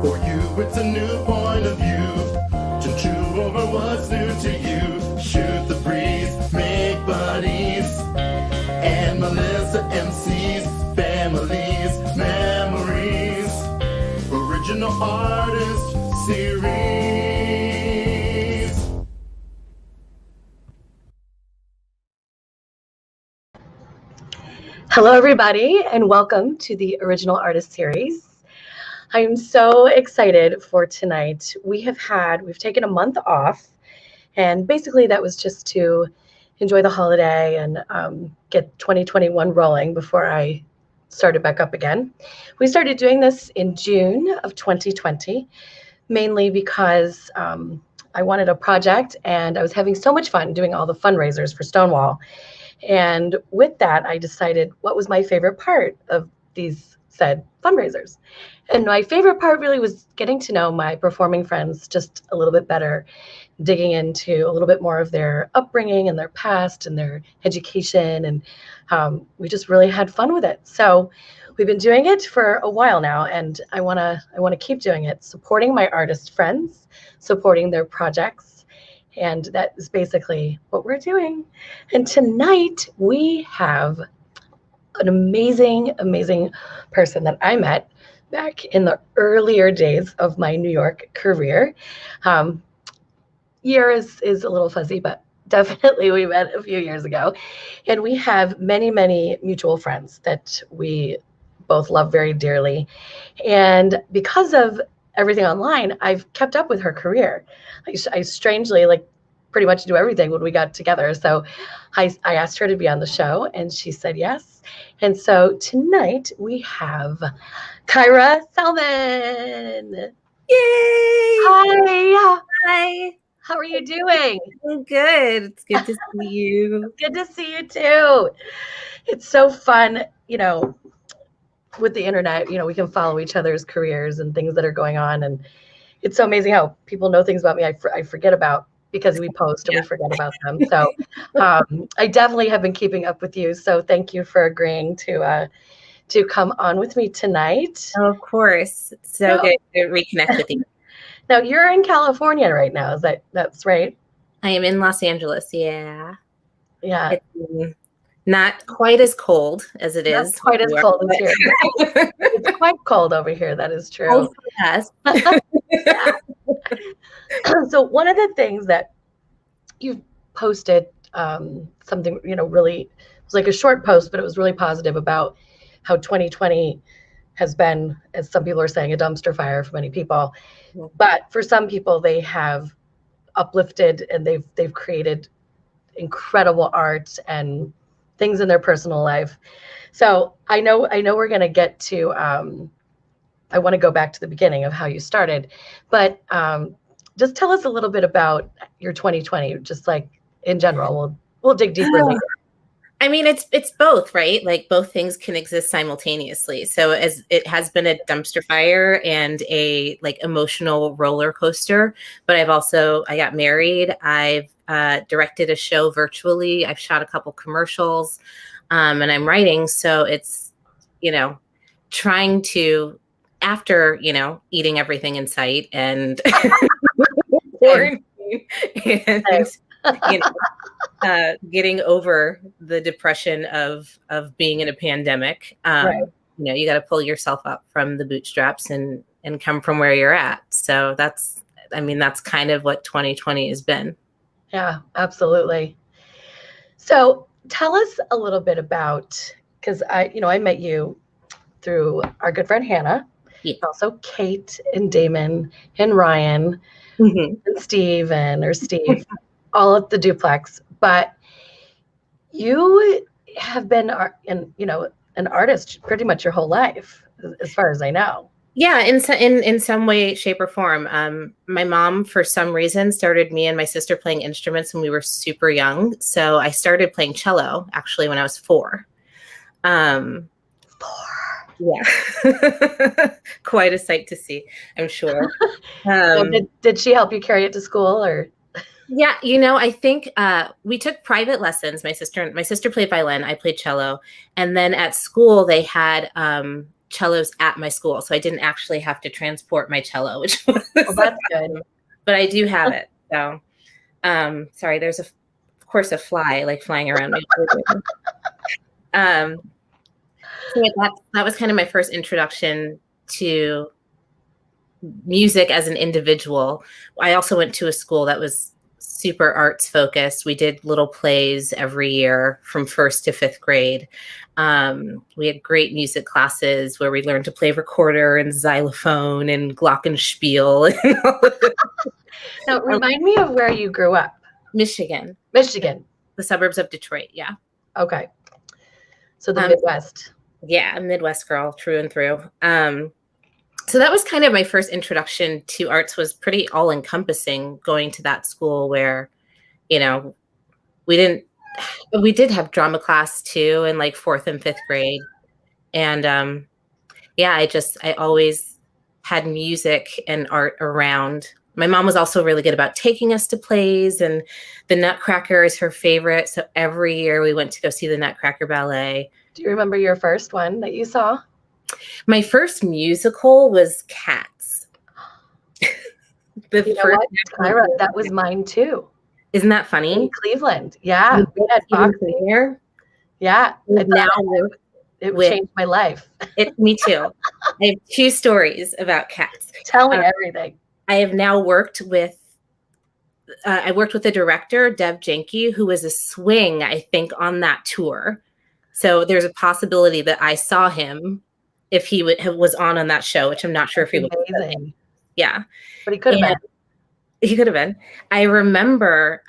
For you, it's a new point of view to chew over what's new to you. Shoot the breeze, make buddies, and Melissa MCs, families, memories, original artist series. Hello, everybody, and welcome to the Original Artist Series. I'm so excited for tonight. We've taken a month off, and basically that was just to enjoy the holiday and get 2021 rolling before I started back up again. We started doing this in June of 2020, mainly because I wanted a project, and I was having so much fun doing all the fundraisers for Stonewall. And with that, I decided what was my favorite part of these said fundraisers. And my favorite part really was getting to know my performing friends just a little bit better, digging into a little bit more of their upbringing and their past and their education. And we just really had fun with it. So we've been doing it for a while now, and I want to keep doing it, supporting my artist friends, supporting their projects. And that is basically what we're doing. And tonight we have an amazing, amazing person that I met back in the earlier days of my New York career. Year is a little fuzzy, but definitely we met a few years ago. And we have many, many mutual friends that we both love very dearly. And because of everything online, I've kept up with her career. I strangely pretty much do everything when we got together. So I asked her to be on the show, and she said yes. And so tonight we have Kyra Selman. Yay! Hi. Hi. How are you doing? I'm good. It's good to see you. Good to see you too. It's so fun, with the internet, we can follow each other's careers and things that are going on. And it's so amazing how people know things about me I forget about because we post and we forget about them. So I definitely have been keeping up with you. So thank you for agreeing to come on with me tonight. Oh, of course. It's so good to reconnect with you. Now you're in California right now. That's right? I am in Los Angeles. Yeah. Yeah. It's not quite as cold as it is. Not quite as cold as here. It's quite cold over here. That is true. Cold for us. So one of the things that you posted, something, really, it was like a short post, but it was really positive about how 2020 has been, as some people are saying, a dumpster fire for many people. Yeah. But for some people, they have uplifted and they've created incredible art and things in their personal life. So I know we're going to get to, I want to go back to the beginning of how you started, but just tell us a little bit about your 2020, just like in general. We'll dig deeper later. I mean, it's both, right? Like both things can exist simultaneously. So as it has been a dumpster fire and a emotional roller coaster, but I got married. I've directed a show virtually. I've shot a couple commercials, and I'm writing. So it's, trying to, after, eating everything in sight and quarantine and, getting over the depression of being in a pandemic. Right. You got to pull yourself up from the bootstraps and come from where you're at. So that's kind of what 2020 has been. Yeah, absolutely. So tell us a little bit about, because I met you through our good friend Hannah, also Kate and Damon and Ryan and Steve, all at the duplex. But you have been an artist pretty much your whole life, as far as I know. Yeah, in some way, shape, or form. My mom, for some reason, started me and my sister playing instruments when we were super young. So I started playing cello actually when I was 4. 4. Yeah, quite a sight to see, I'm sure. So did she help you carry it to school, or? Yeah, I think we took private lessons. My sister played violin, I played cello, and then at school they had cellos at my school, so I didn't actually have to transport my cello, which was that's good. but I do have it. So, sorry, there's of course a fly like flying around me. So that was kind of my first introduction to music as an individual. I also went to a school that was super arts focused. We did little plays every year from 1st to 5th grade. We had great music classes where we learned to play recorder and xylophone and glockenspiel. And all of it. Now, remind me of where you grew up. Michigan, The suburbs of Detroit. Yeah. Okay. So the Midwest. Yeah, a Midwest girl, through and through. So that was kind of my first introduction to arts, was pretty all encompassing, going to that school where, you know, we did have drama class too in like 4th and 5th grade. And yeah, I always had music and art around. My mom was also really good about taking us to plays, and the Nutcracker is her favorite. So every year we went to go see the Nutcracker Ballet. Do you remember your first one that you saw? My first musical was Cats. Kyra, that was mine too. Isn't that funny? In Cleveland. Yeah. We had here. Yeah. Now it changed my life. Me too. I have 2 stories about Cats. Tell me everything. I have now worked with I worked with the director, Deb Jenke, who was a swing, I think, on that tour. So there's a possibility that I saw him if he was on that show, which I'm not sure if he was. Amazing. Yeah. But he could have been. He could have been. I remember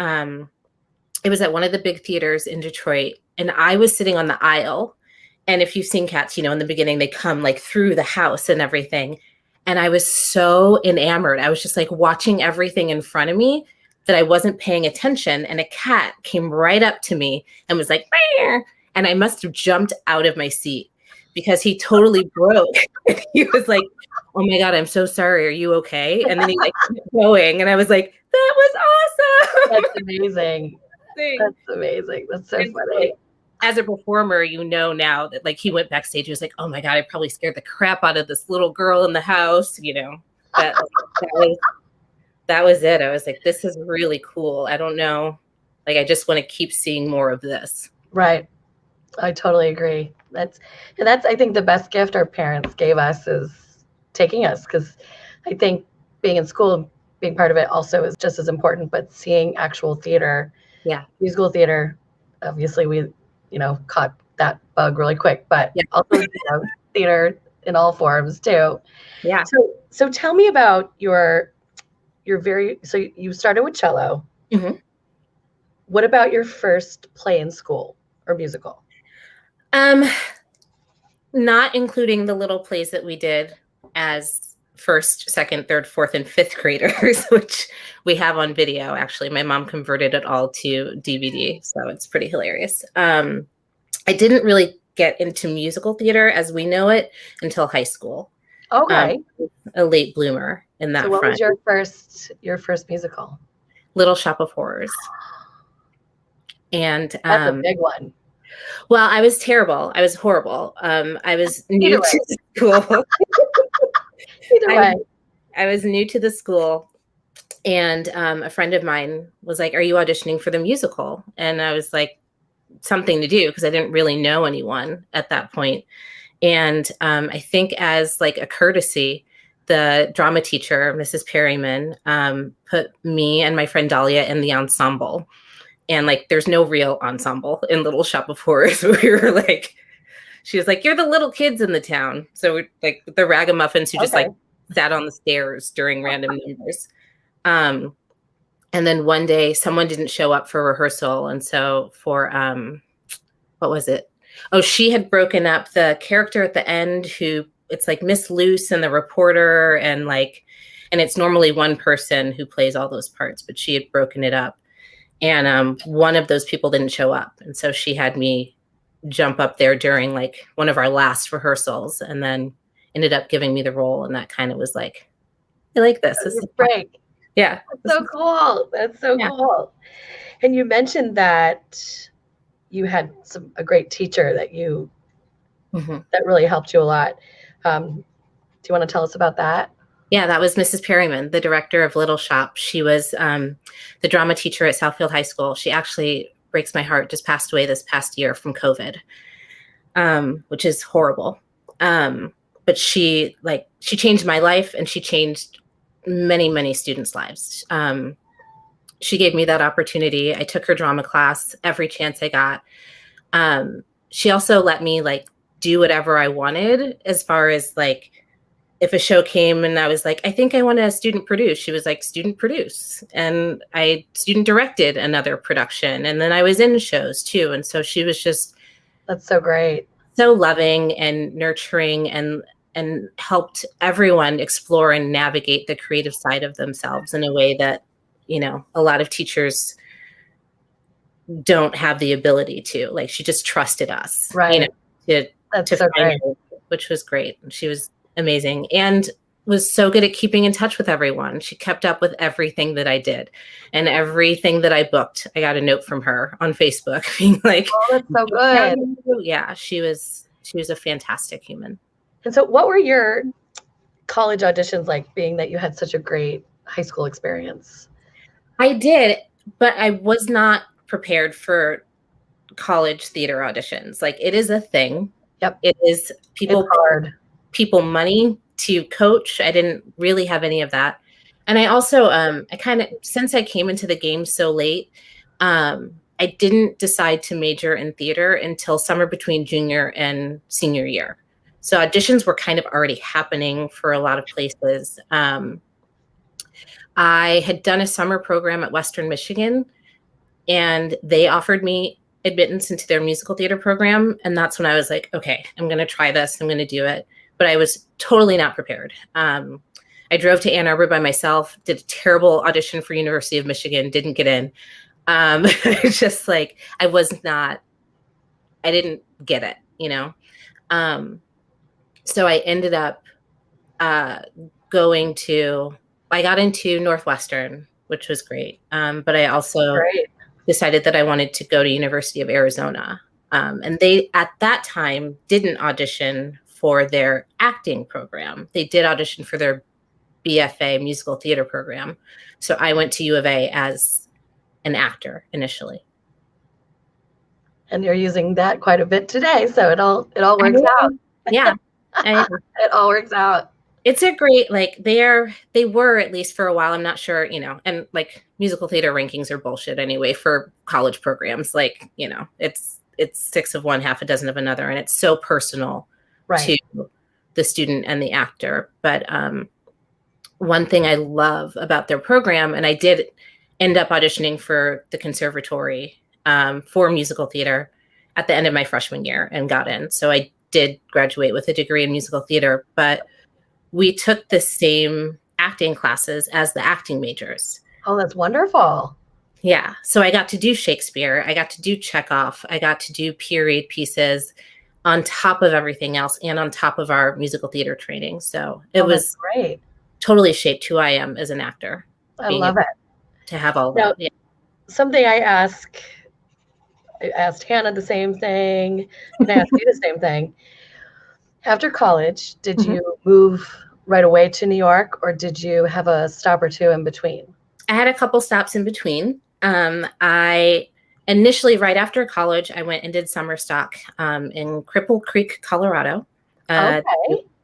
it was at one of the big theaters in Detroit, and I was sitting on the aisle. And if you've seen Cats, in the beginning, they come like through the house and everything. And I was so enamored. I was just like watching everything in front of me that I wasn't paying attention. And a cat came right up to me and was like, "Bear!" And I must have jumped out of my seat because he totally broke. He was like, "Oh my God, I'm so sorry. Are you okay?" And then he like kept going. And I was like, "That was awesome." That's amazing. That's amazing. That's so funny. As a performer, now that like he went backstage, he was like, "Oh my God, I probably scared the crap out of this little girl in the house." That was it. I was like, this is really cool. I don't know. Like, I just want to keep seeing more of this. Right. I totally agree. That's I think the best gift our parents gave us is taking us, because I think being in school, being part of it also is just as important, but seeing actual theater, musical theater, obviously we, caught that bug really quick, but also, theater in all forms too. Yeah. So tell me about so you started with cello. Mm-hmm. What about your first play in school or musical? Not including the little plays that we did as 1st, 2nd, 3rd, 4th, and 5th graders, which we have on video. Actually, my mom converted it all to DVD, so it's pretty hilarious. I didn't really get into musical theater as we know it until high school. Okay. A late bloomer in that. So what was your first musical? Little Shop of Horrors. And that's a big one. Well, I was terrible. I was horrible. I was new to the school. Either way. I was new to the school, and a friend of mine was like, "Are you auditioning for the musical?" And I was like, something to do, because I didn't really know anyone at that point. And I think as like a courtesy, the drama teacher, Mrs. Perryman, put me and my friend Dahlia in the ensemble. And like, there's no real ensemble in Little Shop of Horrors. We were like, she was like, "You're the little kids in the town." So we're like the ragamuffins who just like sat on the stairs during random numbers. And then one day someone didn't show up for rehearsal. And so for, what was it? Oh, she had broken up the character at the end who it's like Miss Luce and the reporter, and it's normally one person who plays all those parts, but she had broken it up. And one of those people didn't show up. And so she had me jump up there during like one of our last rehearsals, and then ended up giving me the role. And that kind of was like, I like this. This is great. Yeah. That's so cool. That's so cool. And you mentioned that you had a great teacher that that really helped you a lot. Do you want to tell us about that? Yeah, that was Mrs. Perryman, the director of Little Shop. She was the drama teacher at Southfield High School. She actually breaks my heart, just passed away this past year from COVID, which is horrible. But she changed my life, and she changed many, many students' lives. She gave me that opportunity. I took her drama class every chance I got. She also let me do whatever I wanted, as far as if a show came and I was like, I think I want to student produce, she was like, student produce. And I student directed another production. And then I was in shows too. And so she was just, that's so great. So loving and nurturing, and helped everyone explore and navigate the creative side of themselves in a way that, a lot of teachers don't have the ability to. She just trusted us, right? That's so great. Her, which was great. She was amazing and was so good at keeping in touch with everyone. She kept up with everything that I did, and everything that I booked. I got a note from her on Facebook being like, oh, that's so good. Yeah, she was a fantastic human. And so what were your college auditions like, being that you had such a great high school experience? I did, but I was not prepared for college theater auditions. It is a thing. Yep. It is. It's hard. People money to coach. I didn't really have any of that. And I also, since I came into the game so late, I didn't decide to major in theater until summer between junior and senior year. So auditions were kind of already happening for a lot of places. I had done a summer program at Western Michigan, and they offered me admittance into their musical theater program. And that's when I was like, okay, I'm going to try this. I'm going to do it. But I was totally not prepared. I drove to Ann Arbor by myself, did a terrible audition for University of Michigan, didn't get in. Just I didn't get it, So I ended up I got into Northwestern, which was great. But I also decided that I wanted to go to University of Arizona. And they, at that time, didn't audition for their acting program. They did audition for their BFA musical theater program. So I went to U of A as an actor initially. And you're using that quite a bit today. So it all works out. Yeah. It all works out. It's a great, they were, at least for a while, I'm not sure, and musical theater rankings are bullshit anyway for college programs. It's six of one, half a dozen of another. And it's so personal to the student and the actor. But one thing I love about their program, and I did end up auditioning for the conservatory for musical theater at the end of my freshman year and got in. So I did graduate with a degree in musical theater, but we took the same acting classes as the acting majors. Oh, that's wonderful. Yeah. So I got to do Shakespeare. I got to do Chekhov. I got to do period pieces on top of everything else and on top of our musical theater training. So it was great. Totally shaped who I am as an actor. I love it. To have all that. Yeah. Something I asked Hannah the same thing, and I asked you the same thing. After college, did you move right away to New York, or did you have a stop or two in between? I had a couple stops in between. I initially, right after college, I went and did summer stock in Cripple Creek, Colorado. A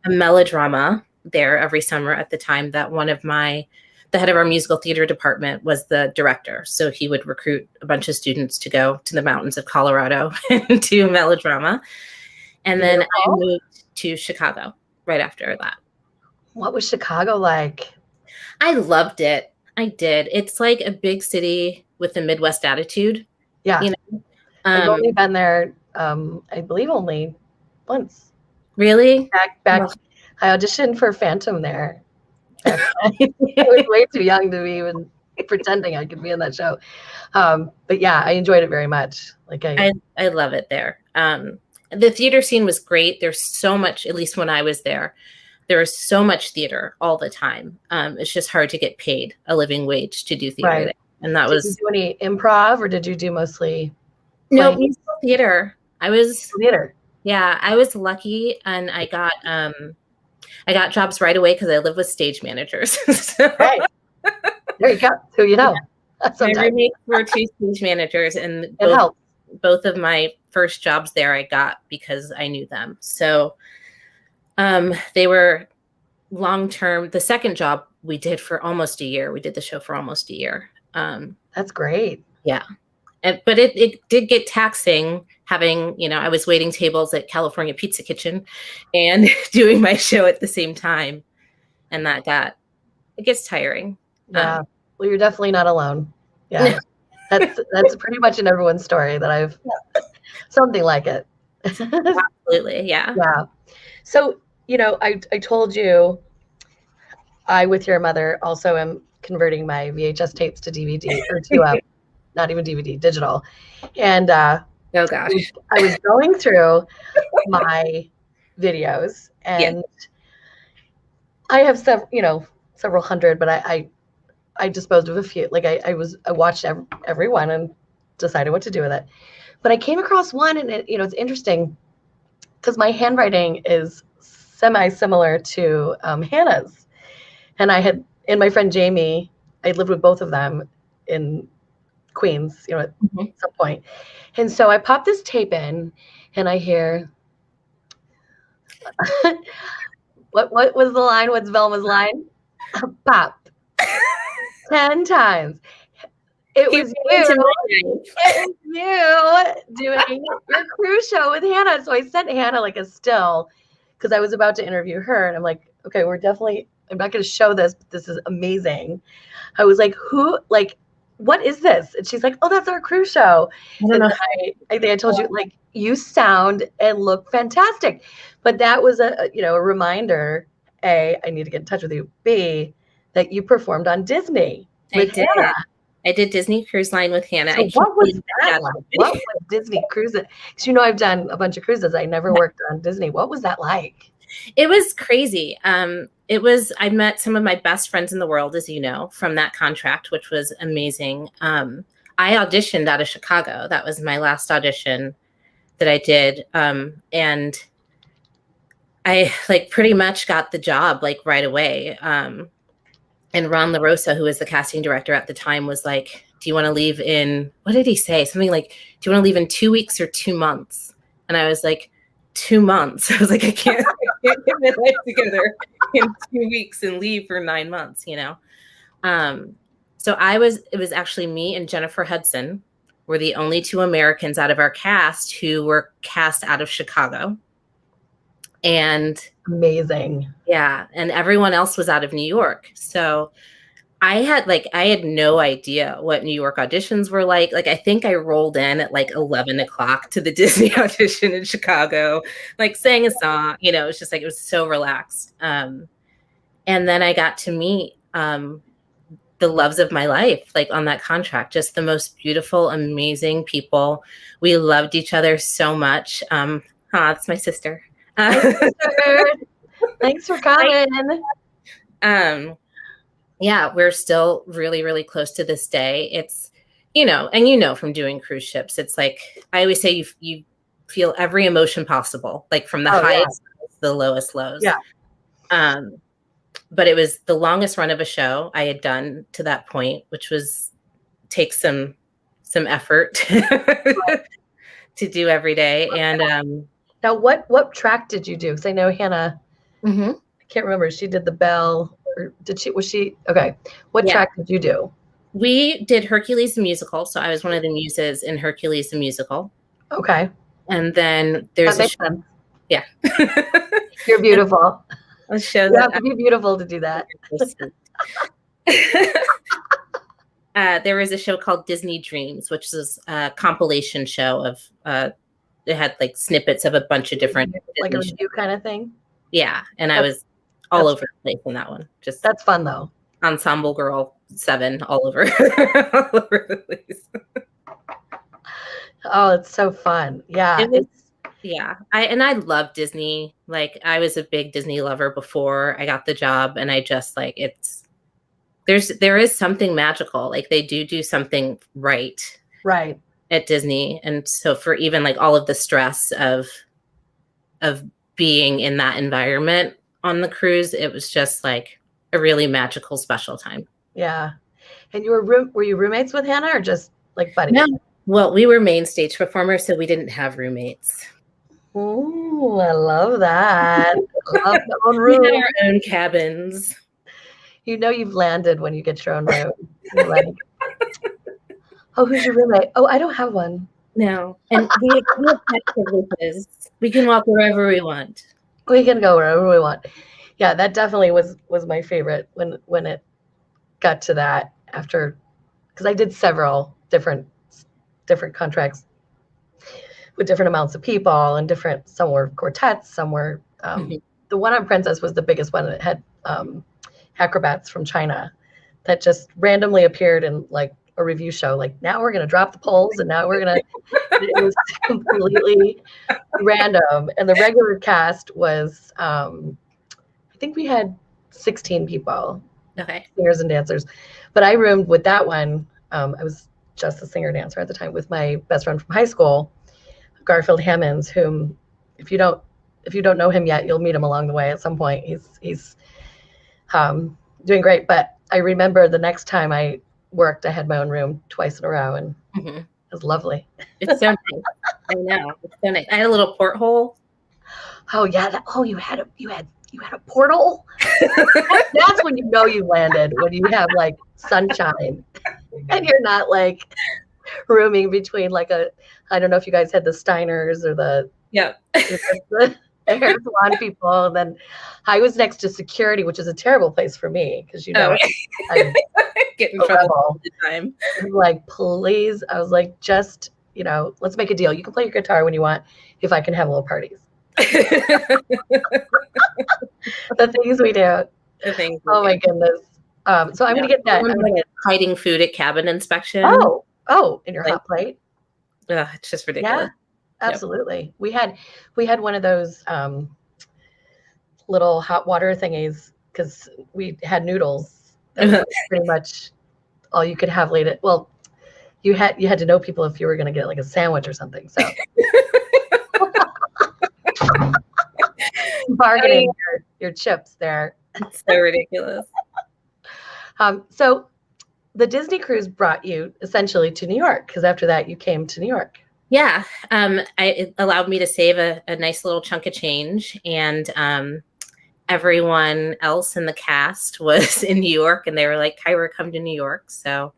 melodrama there every summer at the time that the head of our musical theater department was the director. So he would recruit a bunch of students to go to the mountains of Colorado and do melodrama. And then I moved to Chicago right after that. What was Chicago like? I loved it. I did. It's like a big city with a Midwest attitude. Yeah. I've only been there, I believe only once. Really? Back. I auditioned for Phantom there. I was way too young to be even pretending I could be in that show. But yeah, I enjoyed it very much. I love it there. The theater scene was great. There's so much, at least when I was there was so much theater all the time. It's just hard to get paid a living wage to do theater. Right. And that Did you do any improv, or did you do mostly? No, musical theater. Theater. Yeah, I was lucky, and I got I got jobs right away because I live with stage managers. So, Right. There you go. Who you know. my roommates were 2 stage managers, and It helps. both of my first jobs there I got because I knew them. So they were long-term. The second job we did for almost a year. We did the show for almost a year. That's great. Yeah. But it did get taxing having, I was waiting tables at California Pizza Kitchen and doing my show at the same time. And it gets tiring. Yeah. Well, you're definitely not alone. Yeah. That's pretty much in everyone's story that I've something like it. Absolutely. Yeah. Yeah. So, I told you I, with your mother, also am converting my VHS tapes to DVD or to not even DVD, digital. And oh gosh, I was going through my videos, and I have several hundred, but I disposed of a few. Like I watched every one and decided what to do with it. But I came across one, and it's interesting because my handwriting is semi-similar to Hannah's, and my friend Jamie, I lived with both of them in Queens, at some point. And so I pop this tape in, and I hear, what was the line? What's Velma's line? Pop. 10 times. It was you doing your cruise show with Hannah. So I sent Hannah like a still because I was about to interview her, and I'm like, okay, I'm not going to show this, but this is amazing. I was like, what is this? And she's like, oh, that's our cruise show. I think I told you, like, you sound and look fantastic. But that was a reminder, A, I need to get in touch with you. B, that you performed on Disney with Hannah. I did Disney Cruise Line with Hannah. So what was that like? What was Disney Cruises? Because I've done a bunch of cruises. I never worked on Disney. What was that like? It was crazy. I met some of my best friends in the world, as you know, from that contract, which was amazing. I auditioned out of Chicago. That was my last audition that I did. And I pretty much got the job right away. And Ron LaRosa, who was the casting director at the time, was like, do you want to leave in, what did he say? Something like, do you want to leave in 2 weeks or 2 months? And I was like, 2 months. I was like, I can't get my life together in 2 weeks and leave for 9 months, So it was actually me and Jennifer Hudson were the only 2 Americans out of our cast who were cast out of Chicago. And amazing. Yeah. And everyone else was out of New York. So I had no idea what New York auditions were like. I think I rolled in at 11 o'clock to the Disney audition in Chicago, sang a song, it was just it was so relaxed. And then I got to meet the loves of my life, on that contract, just the most beautiful, amazing people. We loved each other so much. It's my sister. Thanks for coming. Yeah, we're still really, really close to this day. It's, and from doing cruise ships, it's I always say you feel every emotion possible, from the highest to the lowest lows. Yeah. But it was the longest run of a show I had done to that point, which takes some effort to do every day. And now, what track did you do? Because I know Hannah. Mm-hmm. I can't remember. She did the Belle, or did she? Was she okay? What track did you do? We did Hercules the musical, so I was one of the muses in Hercules the musical. Okay. And then there's that makes sense. Yeah. You're beautiful. I'll show you have to be beautiful to do that. There was a show called Disney Dreams, which is a compilation show of. It had snippets of a bunch of different a review kind of thing. Yeah, and I was all over the place in that one. Just that's fun though. Ensemble Girl 7 all over the place. Oh, it's so fun. Yeah. Yeah. I love Disney. I was a big Disney lover before I got the job, and I just there is something magical. They do something right. Right. At Disney. And so for even all of the stress of being in that environment, on the cruise, it was just like a really magical, special time. Yeah. And were you roommates with Hannah or just like buddies? No. Well, we were main stage performers, so we didn't have roommates. Ooh, I love that. Love the own room. We had our own cabins. You know you've landed when you get your own room. You're like, oh, who's your roommate? Oh, I don't have one. No. And we have pet privileges. We can walk wherever we want. We can go wherever we want. Yeah, that definitely was my favorite when it got to that after, because I did several different contracts with different amounts of people and some were quartets, some were the one on Princess was the biggest one that had acrobats from China that just randomly appeared in like a review show, like now we're going to drop the poles and now we're going to, it was completely random. And the regular cast was, I think we had 16 people, singers and dancers, but I roomed with that one. I was just a singer dancer at the time with my best friend from high school, Garfield Hammonds, whom if you don't know him yet, you'll meet him along the way at some point. He's doing great. But I remember the next time I worked, I had my own room twice in a row, and it was lovely. It's so nice. I know. It's so nice. I had a little porthole. Oh yeah. You had a portal. That's when you know you landed, when you have like sunshine and you're not like rooming between like I don't know if you guys had the Steiners or the hair salon people. And then I was next to security, which is a terrible place for me because I get in trouble all the time. I was like, please. I was like, just, let's make a deal. You can play your guitar when you want if I can have little parties. The things we do. Oh my goodness. So I'm going to get that. Hiding food at cabin inspection. Oh, in your hot plate. It's just ridiculous. Yeah, absolutely. Yep. We had one of those little hot water thingies because we had noodles. That was pretty much all you could have later. Well, you had to know people if you were going to get like a sandwich or something. So bargaining your chips there. It's so ridiculous. So the Disney cruise brought you essentially to New York because after that you came to New York. Yeah. It allowed me to save a nice little chunk of change, and everyone else in the cast was in New York, and they were like, Kyra, come to New York. So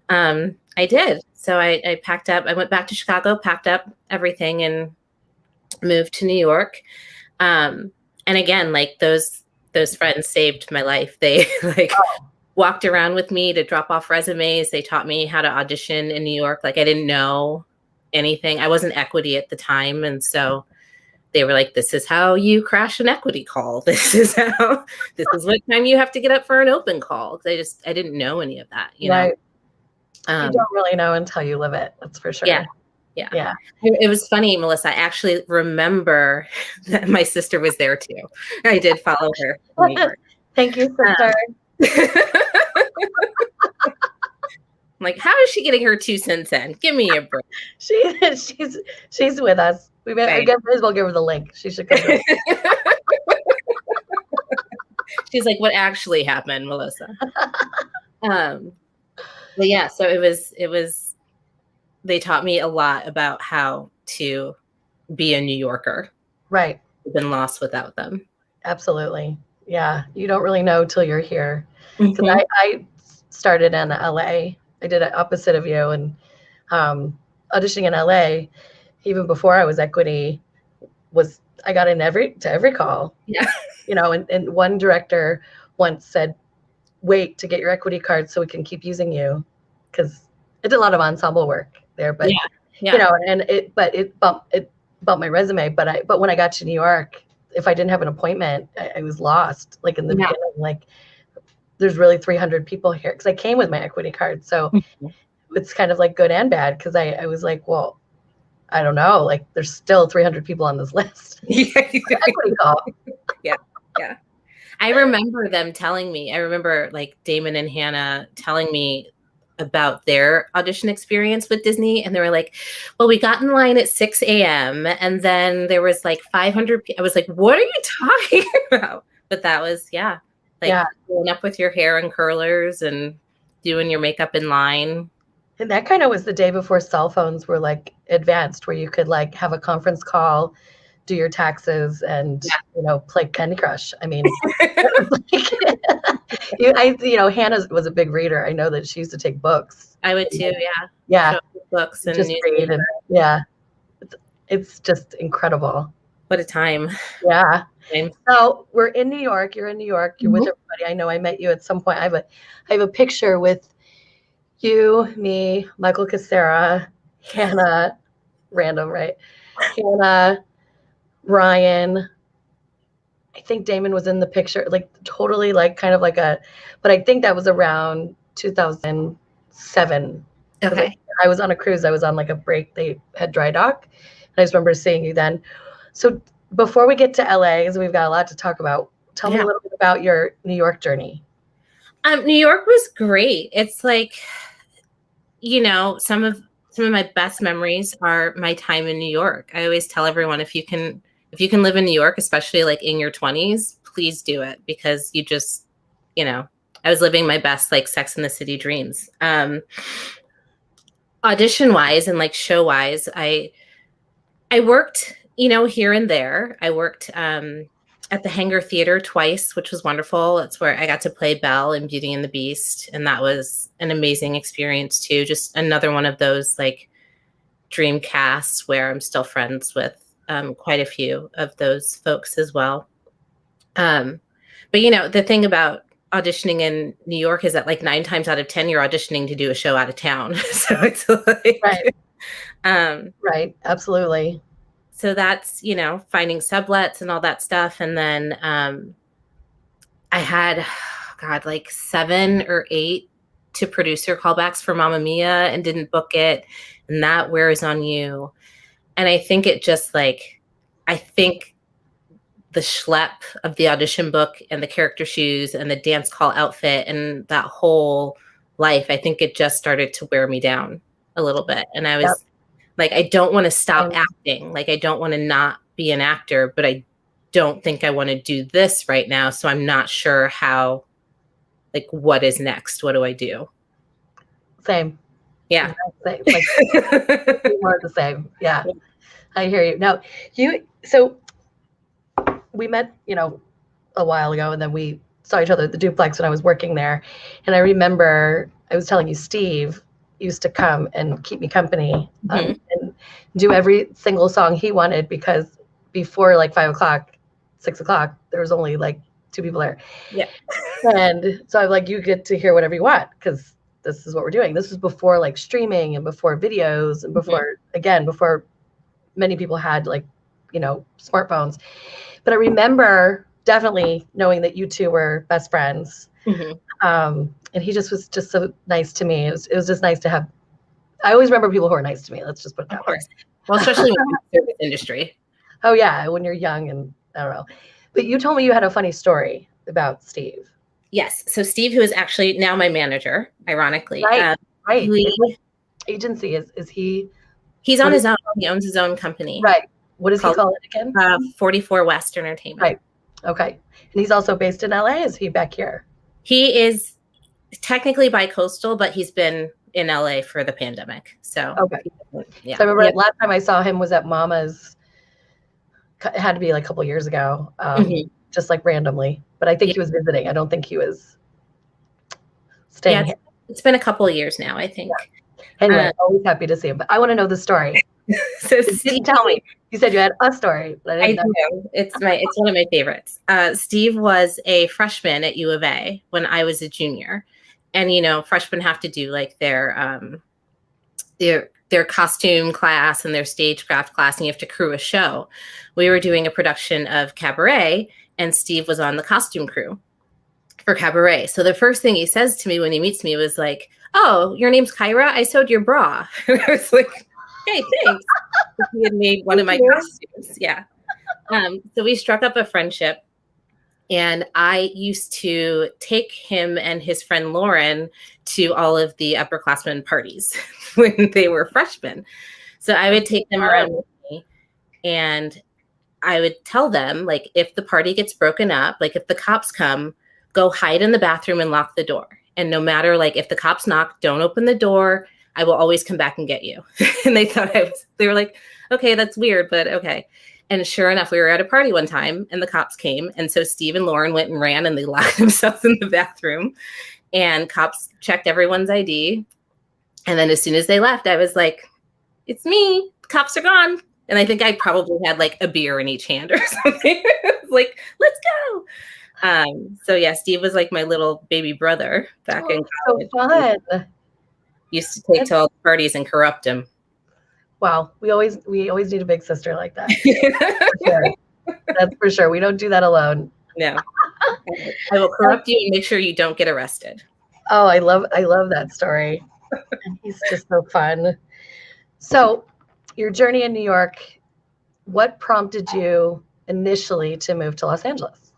I did. So I packed up. I went back to Chicago, packed up everything, and moved to New York. And again, like those friends saved my life. They walked around with me to drop off resumes. They taught me how to audition in New York. Like I didn't know anything. I wasn't equity at the time. And so they were like, this is how you crash an equity call. This is what time you have to get up for an open call. I didn't know any of that, you know? You don't really know until you live it. That's for sure. Yeah. It was funny, Melissa. I actually remember that my sister was there too. I did follow her. Thank you, sister. I'm like, how is she getting her 2 cents in? Give me a break. She's with us. We might as well give her the link. She should come. She's like, what actually happened, Melissa? But yeah, so it was. They taught me a lot about how to be a New Yorker. Right. I've been lost without them. Absolutely. Yeah. You don't really know till you're here. Because I started in LA. I did it opposite of you, and auditioning in LA, even before I was equity, I got in to every call. Yeah. And one director once said, wait to get your equity card so we can keep using you, because I did a lot of ensemble work there, but and it bumped my resume. But when I got to New York, if I didn't have an appointment, I was lost. Like in the beginning, like there's really 300 people here because I came with my equity card. So it's kind of like good and bad because I was like, well, I don't know. Like there's still 300 people on this list. Equity call. Yeah. I remember them telling me. I remember like Damon and Hannah telling me about their audition experience with Disney, and they were like, well, we got in line at 6 a.m. and then there was like 500 I was like, what are you talking about? But that was, going up with your hair in curlers and doing your makeup in line. And that kind of was the day before cell phones were like advanced, where you could like have a conference call, do your taxes, and play Candy Crush. I mean, Hannah was a big reader. I know that she used to take books. I would too. Yeah. Yeah. Books and just read and it's just incredible. What a time. Yeah. So we're in New York. You're in New York. You're with everybody. I know I met you at some point. I have a picture with you, me, Michael Casera, Hannah, random, right? Hannah, Ryan. I think Damon was in the picture, like totally like kind of like but I think that was around 2007. Okay. I was on a cruise. I was on like a break. They had dry dock. And I just remember seeing you then. So before we get to LA, because we've got a lot to talk about, tell me a little bit about your New York journey. New York was great. It's like, some of my best memories are my time in New York. I always tell everyone, if you can live in New York, especially like in your 20s, please do it, because you just, I was living my best like Sex and the City dreams. Audition wise and like show wise, I worked, here and there. I worked at the Hangar Theatre twice, which was wonderful. That's where I got to play Belle in Beauty and the Beast. And that was an amazing experience too. Just another one of those like dream casts where I'm still friends with quite a few of those folks as well. But the thing about auditioning in New York is that like 9 times out of 10, you're auditioning to do a show out of town. So it's like, right. Absolutely. So that's, finding sublets and all that stuff. And then I had, like 7 or 8 to producer callbacks for Mamma Mia and didn't book it. And that wears on you. And I think it just like, the schlep of the audition book and the character shoes and the dance call outfit and that whole life, I think it just started to wear me down a little bit. And I was like, I don't want to stop acting. Like, I don't want to not be an actor, but I don't think I want to do this right now. So I'm not sure how, like, what is next? What do I do? Same. Yeah. Same. Like, more the same. Yeah. I hear you. Now, so we met, a while ago, and then we saw each other at the duplex when I was working there. And I remember I was telling you, Steve used to come and keep me company and do every single song he wanted, because before like 5 o'clock, 6 o'clock, there was only like 2 people there. Yeah. And so I'm like, you get to hear whatever you want, because this is what we're doing. This was before like streaming and before videos and before many people had like, smartphones. But I remember definitely knowing that you two were best friends. And he just was just so nice to me. It was just nice to have. I always remember people who are nice to me. Let's just put it that way. Well, especially in the service industry. Oh yeah, when you're young and I don't know. But you told me you had a funny story about Steve. Yes. So Steve, who is actually now my manager, ironically. Right. Agency is he? He's on his own. He owns his own company. Right. What does he call it again? 44 West Entertainment. Right. Okay. And he's also based in LA. Is he back here? He is technically bi-coastal, but he's been in LA for the pandemic. So okay. Yeah. So I remember last time I saw him was at Mama's. It had to be like a couple years ago, just like randomly. But I think he was visiting. I don't think he was staying here. It's been a couple of years now, I think. Yeah. Anyway, always happy to see him. But I want to know the story. So Steve, tell me. You said you had a story. But I didn't know. It's one of my favorites. Steve was a freshman at U of A when I was a junior, and freshmen have to do like their costume class and their stagecraft class, and you have to crew a show. We were doing a production of Cabaret, and Steve was on the costume crew for Cabaret. So the first thing he says to me when he meets me was like, "Oh, your name's Kyra? I sewed your bra." And I was like, "Hey, thanks." He had made one of my costumes. Yeah. So we struck up a friendship, and I used to take him and his friend Lauren to all of the upperclassmen parties when they were freshmen. So I would take them around with me, and I would tell them, like, if the party gets broken up, like if the cops come, go hide in the bathroom and lock the door. And no matter, like, if the cops knock, don't open the door. I will always come back and get you. And they were like, okay, that's weird, but okay. And sure enough, we were at a party one time and the cops came. And so Steve and Lauren went and ran and they locked themselves in the bathroom, and cops checked everyone's ID. And then as soon as they left, I was like, it's me. The cops are gone. And I think I probably had like a beer in each hand or something. Like, let's go. So yeah, Steve was like my little baby brother back in college. So fun. Used to take to all the parties and corrupt him. Wow, we always need a big sister like that. For sure. That's for sure. We don't do that alone. No. I will corrupt you and make sure you don't get arrested. Oh, I love that story. And he's just so fun. So, your journey in New York, what prompted you initially to move to Los Angeles?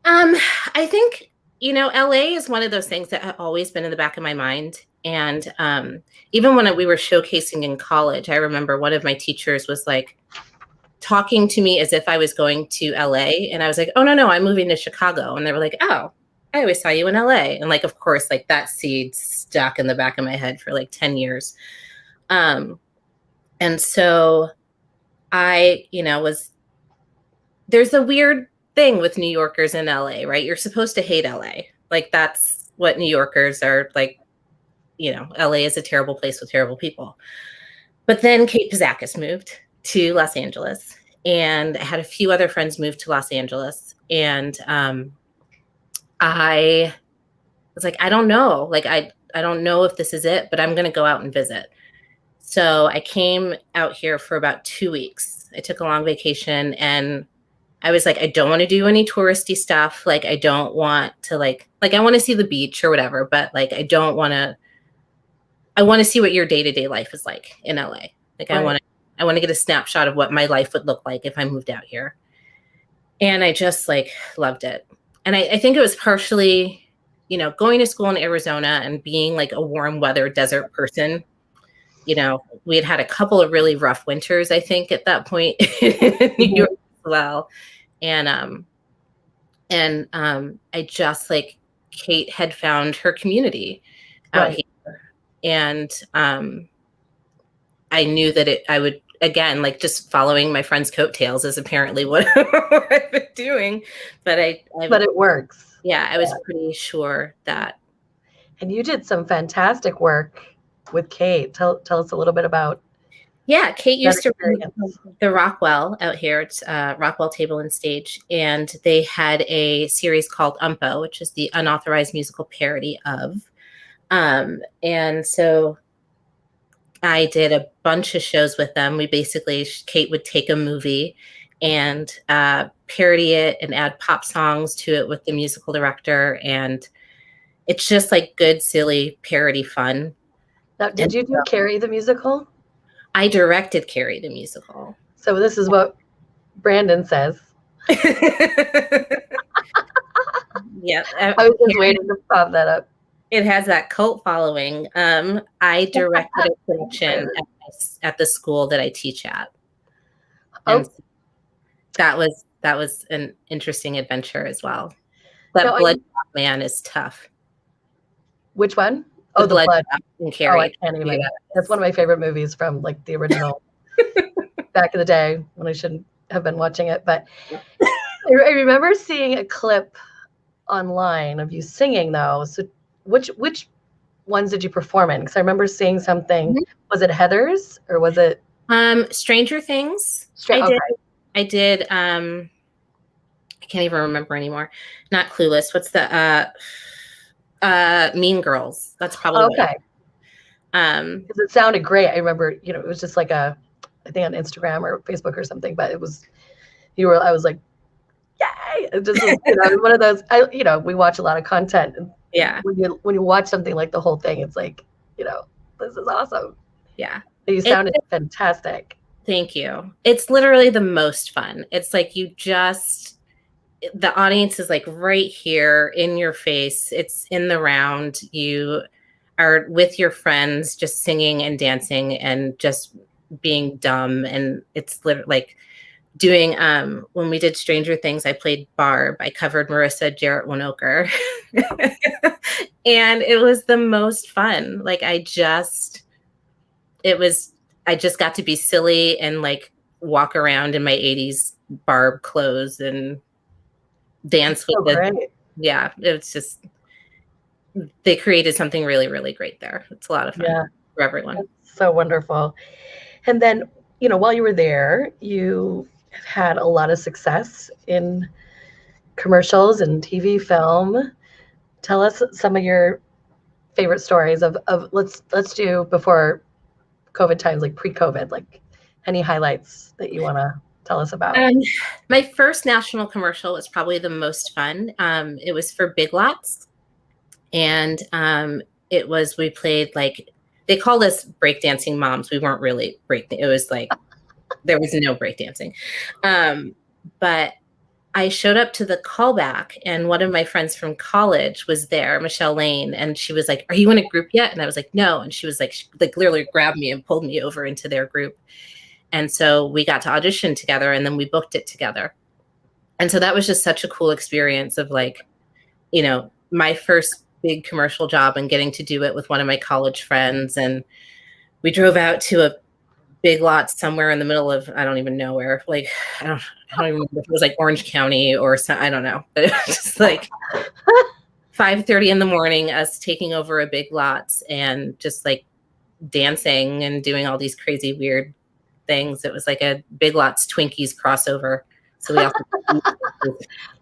I think, LA is one of those things that had always been in the back of my mind. And even when we were showcasing in college, I remember one of my teachers was like talking to me as if I was going to LA. And I was like, oh, no, I'm moving to Chicago. And they were like, oh, I always saw you in LA. And like, of course, like that seed stuck in the back of my head for like 10 years. And so I, there's a weird thing with New Yorkers in LA, right? You're supposed to hate LA. Like that's what New Yorkers are like. LA is a terrible place with terrible people. But then Kate Pizakis moved to Los Angeles, and I had a few other friends move to Los Angeles. And I was like, I don't know. Like, I don't know if this is it, but I'm going to go out and visit. So I came out here for about 2 weeks. I took a long vacation, and I was like, I don't want to do any touristy stuff. Like, I don't want to like I want to see the beach or whatever, but like, I want to see what your day-to-day life is like in LA. Like, right. I want to get a snapshot of what my life would look like if I moved out here. And I just like loved it. And I think it was partially, going to school in Arizona and being like a warm weather desert person. We had a couple of really rough winters, I think, at that point in New York as well. And I just like Kate had found her community out here. And I knew that I would, again, like just following my friend's coattails is apparently what I've been doing. But but it works. Yeah, I was pretty sure that. And you did some fantastic work with Kate. Tell us a little bit about. Yeah, Kate used to run the Rockwell out here. It's Rockwell Table and Stage. And they had a series called UMPO, which is the Unauthorized Musical Parody of. And so I did a bunch of shows with them. Kate would take a movie and parody it and add pop songs to it with the musical director. And it's just like good, silly parody fun. Now, did you do Carrie the musical? I directed Carrie the musical. So this is what Brandon says. Yeah. I was just waiting to pop that up. It has that cult following. I directed a production at the school that I teach at. And that was an interesting adventure as well. That Blood Man is tough. Which one? Oh, the Blood and Carrie. Oh, I can't even. That's one of my favorite movies from like the original back in the day when I shouldn't have been watching it. But I remember seeing a clip online of you singing though. So which ones did you perform in? Because I remember seeing something. Mm-hmm. Was it Heathers or was it Stranger Things? I did. I can't even remember anymore. Not Clueless. What's the Mean Girls? That's probably okay. Because it sounded great. I remember, it was just like I think on Instagram or Facebook or something. But it was, I was like, yay! It just was, one of those. We watch a lot of content. And yeah. When you watch something like the whole thing, it's like, this is awesome. Yeah. You sounded fantastic. Thank you. It's literally the most fun. It's like the audience is like right here in your face. It's in the round. You are with your friends, just singing and dancing and just being dumb. And it's literally like doing when we did Stranger Things, I played Barr. I covered Marissa Jarrett Winokur. And it was the most fun. Like I just got to be silly and like walk around in my 80s Barb clothes and dance with Great. Yeah, it's just, they created something really, really great there. It's a lot of fun for everyone. That's so wonderful. And then, while you were there, you have had a lot of success in commercials and TV, film. Tell us some of your favorite stories of let's do before COVID times, like pre-COVID, like any highlights that you want to tell us about. My first national commercial was probably the most fun. It was for Big Lots. And we played like, they called us breakdancing moms. We weren't really it was like, there was no breakdancing. But I showed up to the callback and one of my friends from college was there, Michelle Lane. And she was like, "Are you in a group yet?" And I was like, "No." And she was like, literally grabbed me and pulled me over into their group. And so we got to audition together and then we booked it together. And so that was just such a cool experience of like, my first big commercial job and getting to do it with one of my college friends. And we drove out to a Big Lot somewhere in the middle of, I don't even know where, like, I don't even remember if it was like Orange County or some, I don't know, but it was just like 5:30 in the morning, us taking over a Big Lots and just like dancing and doing all these crazy weird things. It was like a Big Lots Twinkies crossover. So we also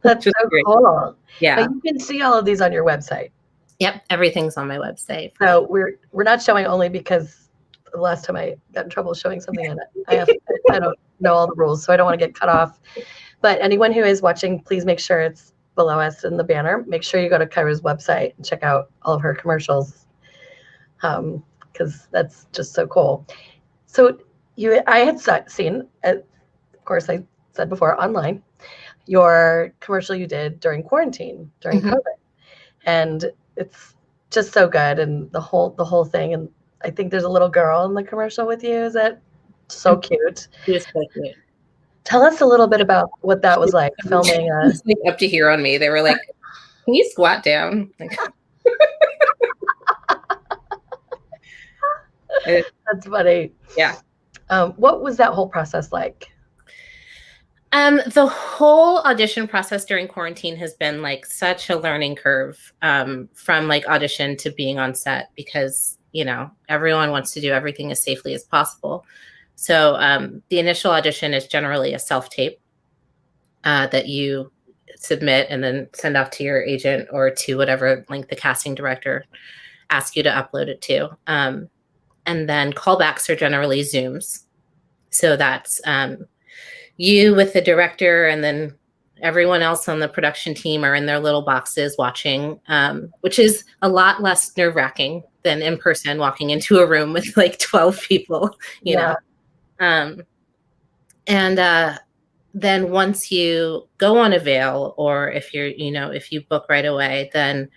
That's so cool. Yeah. But you can see all of these on your website. Yep, everything's on my website. So we're not showing only because the last time I got in trouble showing something in it. I don't know all the rules, so I don't want to get cut off. But anyone who is watching, please make sure it's below us in the banner. Make sure you go to Kyra's website and check out all of her commercials, because that's just so cool. So I had seen, of course, I said before, online, your commercial you did during quarantine, during COVID, and it's just so good, and the whole thing. And I think there's a little girl in the commercial with you. Is that so cute? She was so cute. Tell us a little bit about what that was like filming. Like up to here on me. They were like, "Can you squat down?" Like, that's funny. Yeah. What was that whole process like? The whole audition process during quarantine has been like such a learning curve, from like audition to being on set, because, everyone wants to do everything as safely as possible. So the initial audition is generally a self-tape that you submit and then send off to your agent or to whatever link the casting director asks you to upload it to. And then callbacks are generally Zooms. So that's you with the director, and then everyone else on the production team are in their little boxes watching, which is a lot less nerve-wracking than in person walking into a room with like 12 people, you know. And then once you go on Avail, or if you book right away, then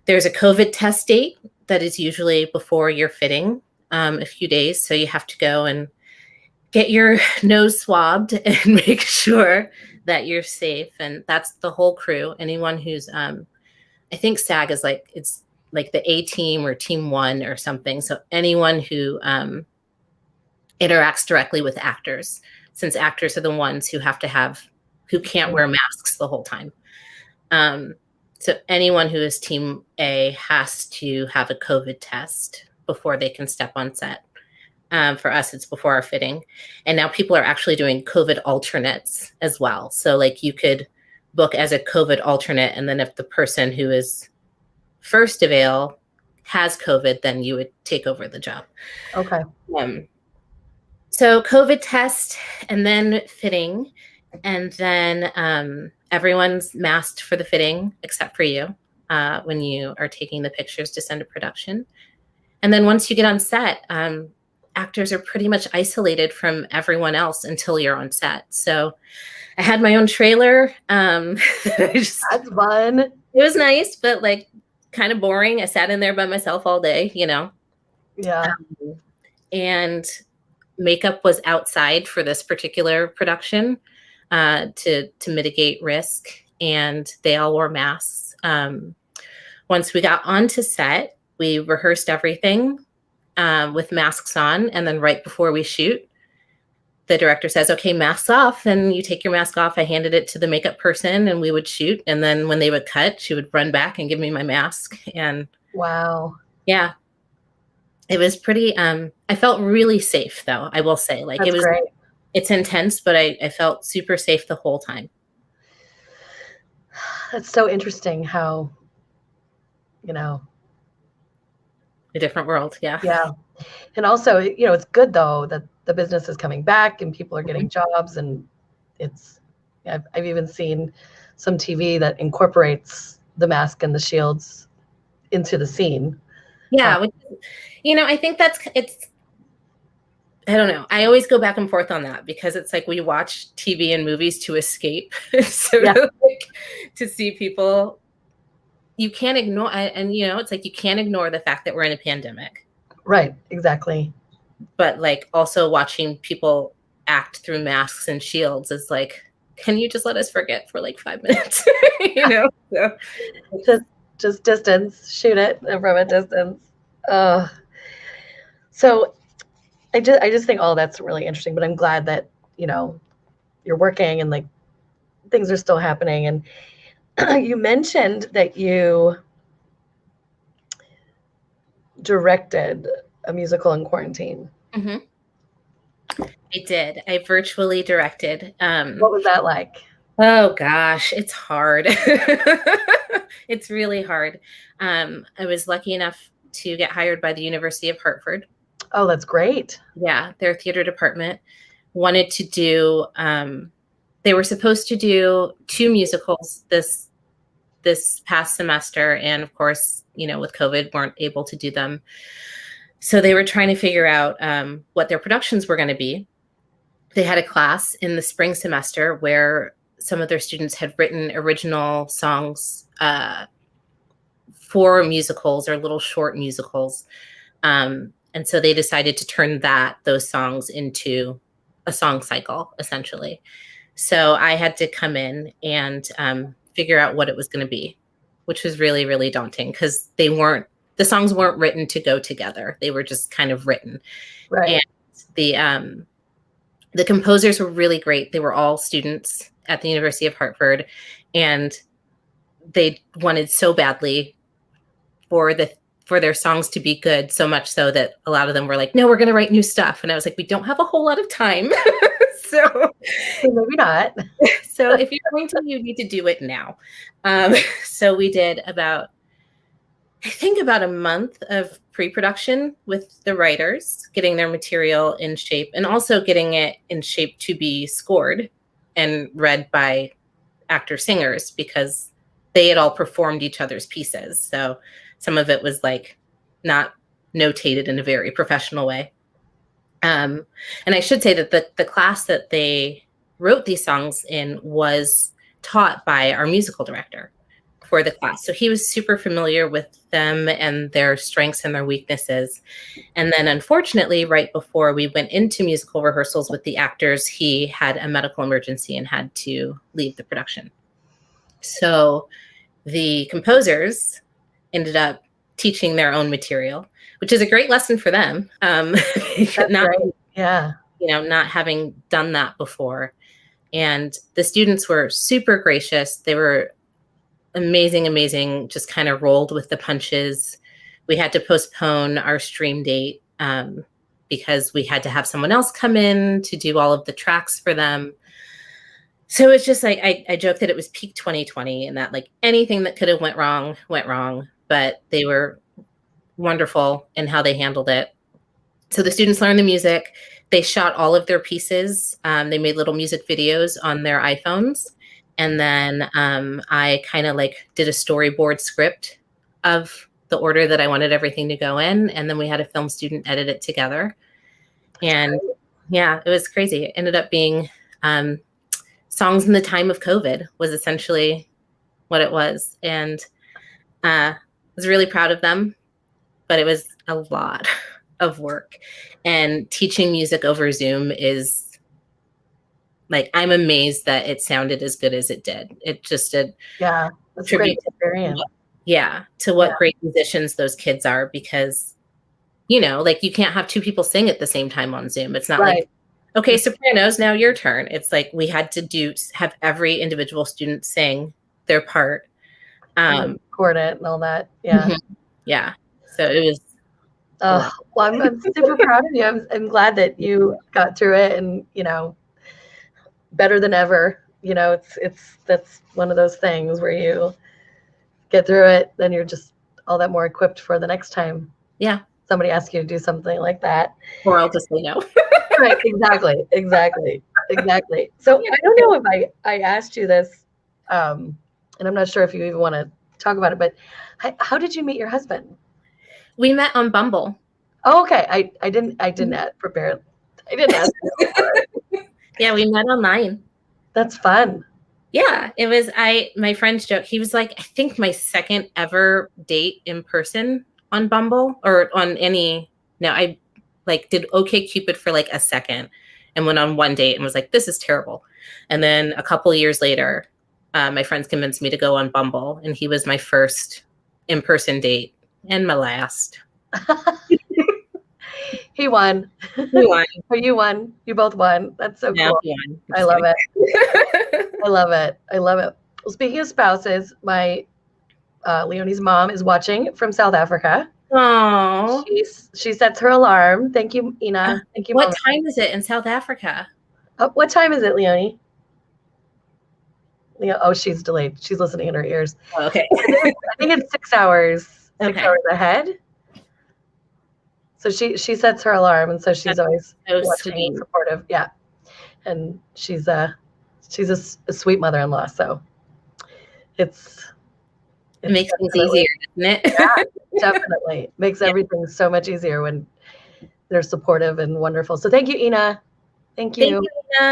there's a COVID test date that is usually before your fitting, a few days. So you have to go and get your nose swabbed and make sure that you're safe. And that's the whole crew. Anyone who's, I think SAG is like, it's like the A team or team 1 or something. So anyone who interacts directly with actors, since actors are the ones who who can't wear masks the whole time. So anyone who is team A has to have a COVID test before they can step on set. For us, it's before our fitting. And now people are actually doing COVID alternates as well. So like you could book as a COVID alternate, and then if the person who is first Avail has COVID, then you would take over the job. Okay. So COVID test and then fitting, and then everyone's masked for the fitting except for you when you are taking the pictures to send to production. And then once you get on set, actors are pretty much isolated from everyone else until you're on set. So I had my own trailer. That's fun. It was nice, but like kind of boring. I sat in there by myself all day, Yeah. And makeup was outside for this particular production. to mitigate risk, and they all wore masks. Once we got onto set, we rehearsed everything with masks on, and then right before we shoot, the director says, "Okay, masks off," and you take your mask off. I handed it to the makeup person, and we would shoot. And then when they would cut, she would run back and give me my mask. And wow, yeah, it was pretty. I felt really safe, though. I will say, like, that's it was. great. It's intense, but I felt super safe the whole time. That's so interesting how, a different world. Yeah. Yeah. And also, it's good though that the business is coming back and people are getting jobs, and I've even seen some TV that incorporates the mask and the shields into the scene. Yeah. I think I don't know. I always go back and forth on that because it's like we watch TV and movies to escape. So to see people, you can't ignore, and it's like you can't ignore the fact that we're in a pandemic. Right, exactly. But like also watching people act through masks and shields is like, can you just let us forget for like 5 minutes? So. Just distance, shoot it from a distance. So I just think all that's really interesting, but I'm glad that, you're working and like things are still happening. And you mentioned that you directed a musical in quarantine. Mm-hmm. I did. I virtually directed. What was that like? Oh gosh, it's hard. It's really hard. I was lucky enough to get hired by the University of Hartford. Oh, that's great. Yeah, their theater department wanted to do. They were supposed to do 2 musicals this past semester, and of course, with COVID, weren't able to do them. So they were trying to figure out what their productions were going to be. They had a class in the spring semester where some of their students had written original songs for musicals or little short musicals. And so they decided to turn those songs into a song cycle, essentially. So I had to come in and figure out what it was going to be, which was really, really daunting because the songs weren't written to go together. They were just kind of written. Right. And the composers were really great. They were all students at the University of Hartford, and they wanted so badly for their songs to be good, so much so that a lot of them were like, "No, we're going to write new stuff." And I was like, "We don't have a whole lot of time." So maybe not. So if you're going to, you need to do it now. So we did about a month of pre-production with the writers, getting their material in shape and also getting it in shape to be scored and read by actor-singers because they had all performed each other's pieces. So some of it was like not notated in a very professional way. And I should say that the class that they wrote these songs in was taught by our musical director for the class. So he was super familiar with them and their strengths and their weaknesses. And then unfortunately, right before we went into musical rehearsals with the actors, he had a medical emergency and had to leave the production. So the composers ended up teaching their own material, which is a great lesson for them. Not having done that before. And the students were super gracious. They were amazing, just kind of rolled with the punches. We had to postpone our stream date because we had to have someone else come in to do all of the tracks for them. So it's just like, I joke that it was peak 2020 and that like anything that could have went wrong, but they were wonderful in how they handled it. So the students learned the music. They shot all of their pieces. They made little music videos on their iPhones. And then I kind of like did a storyboard script of the order that I wanted everything to go in. And then we had a film student edit it together. And yeah, it was crazy. It ended up being songs in the time of COVID was essentially what it was. And I was really proud of them, but it was a lot of work. And teaching music over Zoom is Like, I'm amazed that it sounded as good as it did. It just did. Yeah, that's a great experience. To what great musicians those kids are, because, you know, like, you can't have two people sing at the same time on Zoom. It's not like, okay, sopranos, now your turn. It's like we had to have every individual student sing their part. Record it and all that. Yeah. Yeah. So it was. Well, I'm super proud of you. I'm glad that you got through it, and, you know, better than ever. You know, that's one of those things where you get through it, then you're just all that more equipped for the next time. Yeah. Somebody asks you to do something like that. Or I'll just say no. Right. Exactly. So I don't know if I asked you this, and I'm not sure if you even want to talk about it, but how did you meet your husband? We met on Bumble. Oh, okay. I didn't prepare. I didn't ask you. Yeah, we met online. That's fun. Yeah, it was. My friend's joke. He was like, I think my second ever date in person on Bumble or on any. No, I like did OkCupid for like a second and went on one date and was like, this is terrible. And then a couple of years later, my friends convinced me to go on Bumble, and he was my first in-person date and my last. He won. Or you won. You both won. That's so cool. I love it. I love it. Well, speaking of spouses, my Leonie's mom is watching from South Africa. Oh, she sets her alarm. Thank you, Ina. Thank you. What time is it in South Africa? What time is it, Leonie? Oh, she's delayed. She's listening in her ears. Oh, okay. I think it's 6 hours. 6 hours ahead. So she sets her alarm, and so she's always watching and supportive. Yeah, and she's a sweet mother-in-law. So it makes things easier, doesn't it? Yeah, definitely makes everything so much easier when they're supportive and wonderful. So thank you, Ina. Thank you, Ina,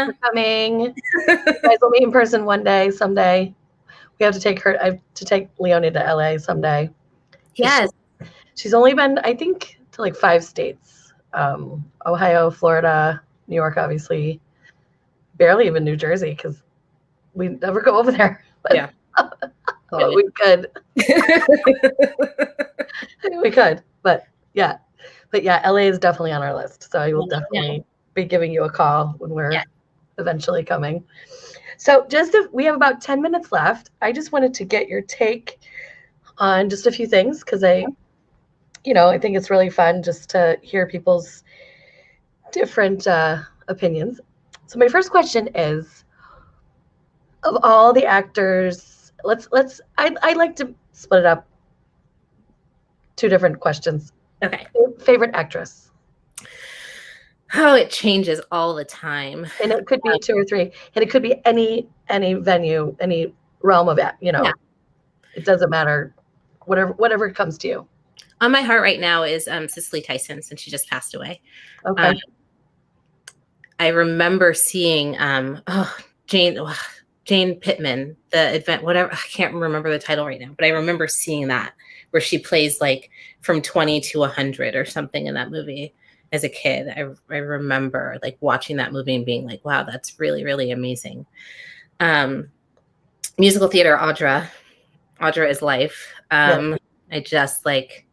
for coming. You guys will meet in person one day, someday. We have to take her. I have to take Leonie to LA someday. Yes, she's only been, I think, to like 5 states: Ohio, Florida, New York, obviously, barely even New Jersey because we never go over there. But, yeah, but we could. We could, but yeah, LA is definitely on our list. So I will definitely be giving you a call when we're eventually coming. So we have about 10 minutes left. I just wanted to get your take on just a few things because I think it's really fun just to hear people's different opinions. So my first question is, of all the actors, I'd like to split it up. 2 different questions. Okay. Favorite actress? Oh, it changes all the time. And it could be 2 or 3. And it could be any venue, any realm of it, It doesn't matter. Whatever comes to you. On my heart right now is Cicely Tyson, since she just passed away. Okay. I remember seeing Jane Pittman, the event, whatever, I can't remember the title right now, but I remember seeing that where she plays like from 20 to 100 or something in that movie as a kid. I remember like watching that movie and being like, wow, that's really, really amazing. Musical theater, Audra is life. I just like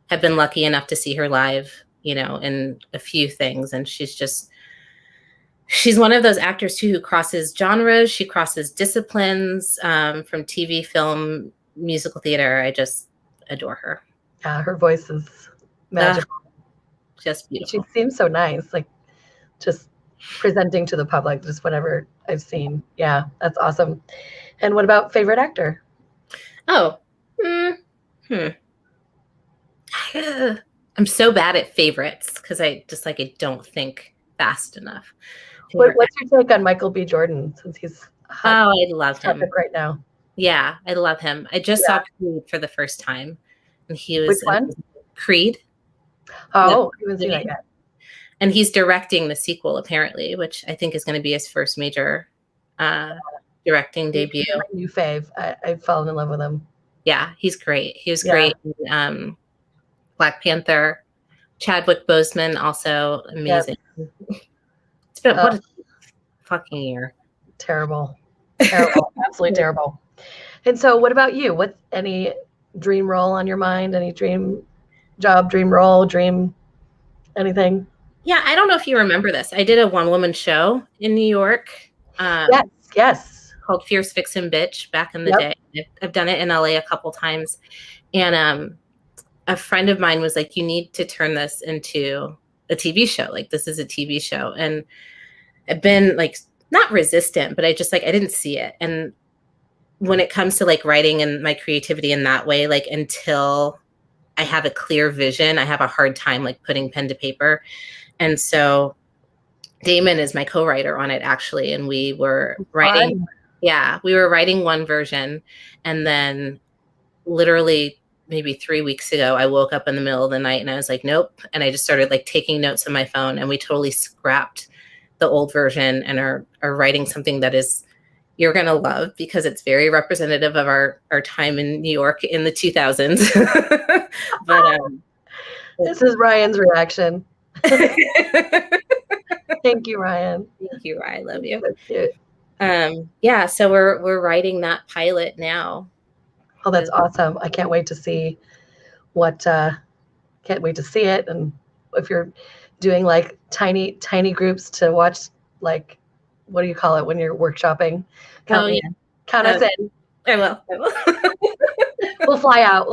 have been lucky enough to see her live, in a few things. And she's one of those actors too, who crosses genres. She crosses disciplines, from TV, film, musical theater. I just adore her. Yeah, her voice is magical. Just beautiful. She seems so nice, like just presenting to the public, just whatever I've seen. Yeah, that's awesome. And what about favorite actor? Oh, I'm so bad at favorites because I don't think fast enough. What's your take on Michael B. Jordan, since he's hot? Oh, I love him right now. Yeah, I love him. I just saw Creed for the first time, and he was Which one? Creed. Oh, I haven't seen that yet. And he's directing the sequel apparently, which I think is going to be his first major directing debut. My new fave. I've fallen in love with him. Yeah, he's great. He was great in Black Panther. Chadwick Boseman, also amazing. It's been fucking year. Terrible. Absolutely terrible. And so what about you? What, any dream role on your mind? Any dream job, dream role, dream anything? Yeah, I don't know if you remember this. I did a one-woman show in New York. Yes. Called Fierce.Vixen.Bitch back in the day. I've done it in LA a couple times. And a friend of mine was like, you need to turn this into a TV show. Like, this is a TV show. And I've been like, not resistant, but I didn't see it. And when it comes to like writing and my creativity in that way, like until I have a clear vision, I have a hard time like putting pen to paper. And so Damon is my co-writer on it, actually. And we were writing, we were writing one version. And then literally maybe 3 weeks ago, I woke up in the middle of the night and I was like, nope. And I just started like taking notes on my phone, and we totally scrapped the old version and are writing something that is, you're going to love, because it's very representative of our time in New York in the 2000s. But this is Ryan's reaction. Thank you, Ryan. Thank you, Ryan. I love you. That's cute. Yeah, so we're writing that pilot now. Oh, that's awesome. I can't wait to see can't wait to see it. And if you're doing like tiny groups to watch, like, what do you call it when you're workshopping? Count us in. I will. We'll fly out.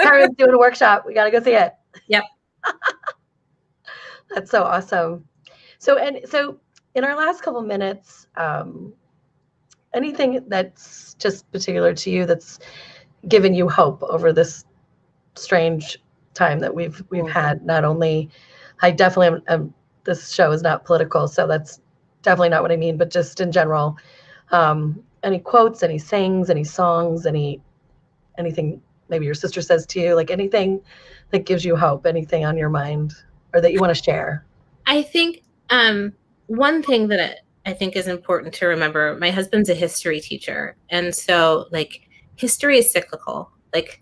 Kyra's doing a workshop. We got to go see it. Yep. That's so awesome. So in our last couple minutes, anything that's just particular to you that's given you hope over this strange time that we've had? Not only, I definitely am, this show is not political, so that's definitely not what I mean, but just in general, any quotes, any sayings, any songs, anything maybe your sister says to you, like anything that gives you hope, anything on your mind or that you want to share? I think one thing that I think is important to remember, my husband's a history teacher. And so like history is cyclical. Like,